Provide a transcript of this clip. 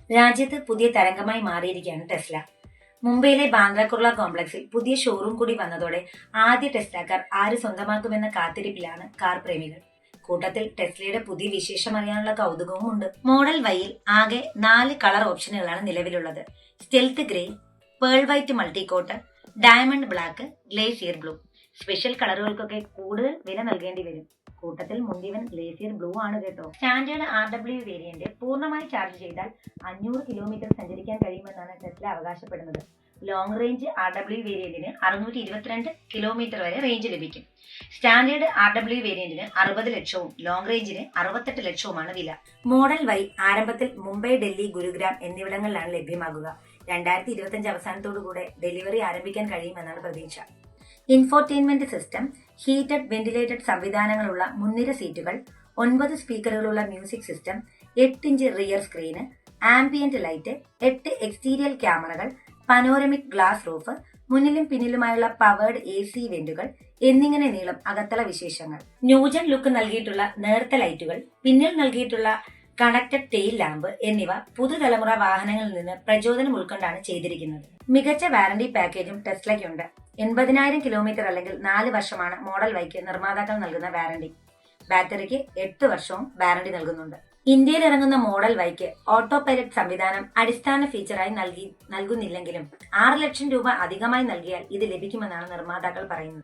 രാജ്യത്ത് പുതിയ തരംഗമായി മാറിയിരിക്കുകയാണ് ടെസ്ല. മുംബൈയിലെ ബാന്ദ്ര കുർള കോംപ്ലക്സിൽ പുതിയ ഷോറൂം കൂടി വന്നതോടെ ആദ്യ ടെസ്ല കാർ ആര് സ്വന്തമാക്കുമെന്ന കാത്തിരിപ്പിലാണ് കാർ പ്രേമികൾ. കൂട്ടത്തിൽ ടെസ്ലയുടെ പുതിയ വിശേഷം അറിയാനുള്ള കൗതുകവും ഉണ്ട്. മോഡൽ വൈയിൽ ആകെ 4 കളർ ഓപ്ഷനുകളാണ് നിലവിലുള്ളത്. Stealth grey, pearl white multicoat, diamond black, glacier blue. Special കളറുകൾക്കൊക്കെ കൂടുതൽ വില നൽകേണ്ടി വരും. കൂട്ടത്തിൽ മുന്തിയവൻ ഗ്ലേസിയർ ബ്ലൂ ആണ് കേട്ടോ. സ്റ്റാൻഡേർഡ് RW വേരിയന്റ് പൂർണ്ണമായി ചാർജ് ചെയ്താൽ 500 കിലോമീറ്റർ സഞ്ചരിക്കാൻ കഴിയുമെന്നാണ് ടെസ്ല അവകാശപ്പെടുന്നത്. ലോങ് റേഞ്ച് RW വേരിയന്റിന് 622 കിലോമീറ്റർ വരെ റേഞ്ച് ലഭിക്കും. സ്റ്റാൻഡേർഡ് RW വേരിയന്റിന് 60 ലക്ഷവും ലോങ് റേഞ്ചിന് 68 ലക്ഷവുമാണ് വില. മോഡൽ വൈ ആരംഭത്തിൽ മുംബൈ, ഡൽഹി, ഗുരുഗ്രാം എന്നിവിടങ്ങളിലാണ് ലഭ്യമാകുക. 2025 അവസാനത്തോടുകൂടെ ഡെലിവറി ആരംഭിക്കാൻ കഴിയുമെന്നാണ് പ്രതീക്ഷ. ഇൻഫോർടൈൻമെന്റ് സിസ്റ്റം, ഹീറ്റഡ് വെന്റിലേറ്റഡ് സംവിധാനങ്ങളുള്ള മുൻനിര സീറ്റുകൾ, 9 സ്പീക്കറുകളുള്ള music system, 8 inch rear screen, ambient light, 8 exterior ക്യാമറകൾ, പനോരമിക് ഗ്ലാസ് റൂഫ്, മുന്നിലും പിന്നിലുമായുള്ള പവേർഡ് AC വെന്റുകൾ എന്നിങ്ങനെ നീളം അകത്തള വിശേഷങ്ങൾ. ന്യൂജൻ ലുക്ക് നൽകിയിട്ടുള്ള നേർത്ത ലൈറ്റുകൾ, പിന്നിൽ നൽകിയിട്ടുള്ള കണക്റ്റഡ് ടെയിൽ ലാമ്പ് എന്നിവ പുതുതലമുറ വാഹനങ്ങളിൽ നിന്ന് പ്രചോദനം ഉൾക്കൊണ്ടാണ് ചെയ്തിരിക്കുന്നത്. മികച്ച വാറന്റി പാക്കേജും ടെസ്ലയ്ക്കുണ്ട്. 80,000 കിലോമീറ്റർ അല്ലെങ്കിൽ 4 വർഷമാണ് മോഡൽ വൈക്ക് നിർമ്മാതാക്കൾ നൽകുന്ന വാറന്റി. ബാറ്ററിക്ക് 8 വർഷവും വാറന്റി നൽകുന്നുണ്ട്. ഇന്ത്യയിൽ ഇറങ്ങുന്ന മോഡൽ വൈക്ക് ഓട്ടോ പൈലറ്റ് സംവിധാനം അടിസ്ഥാന ഫീച്ചറായി നൽകുന്നില്ലെങ്കിലും 6 ലക്ഷം രൂപ അധികമായി നൽകിയാൽ ഇത് ലഭിക്കുമെന്നാണ് നിർമ്മാതാക്കൾ പറയുന്നത്.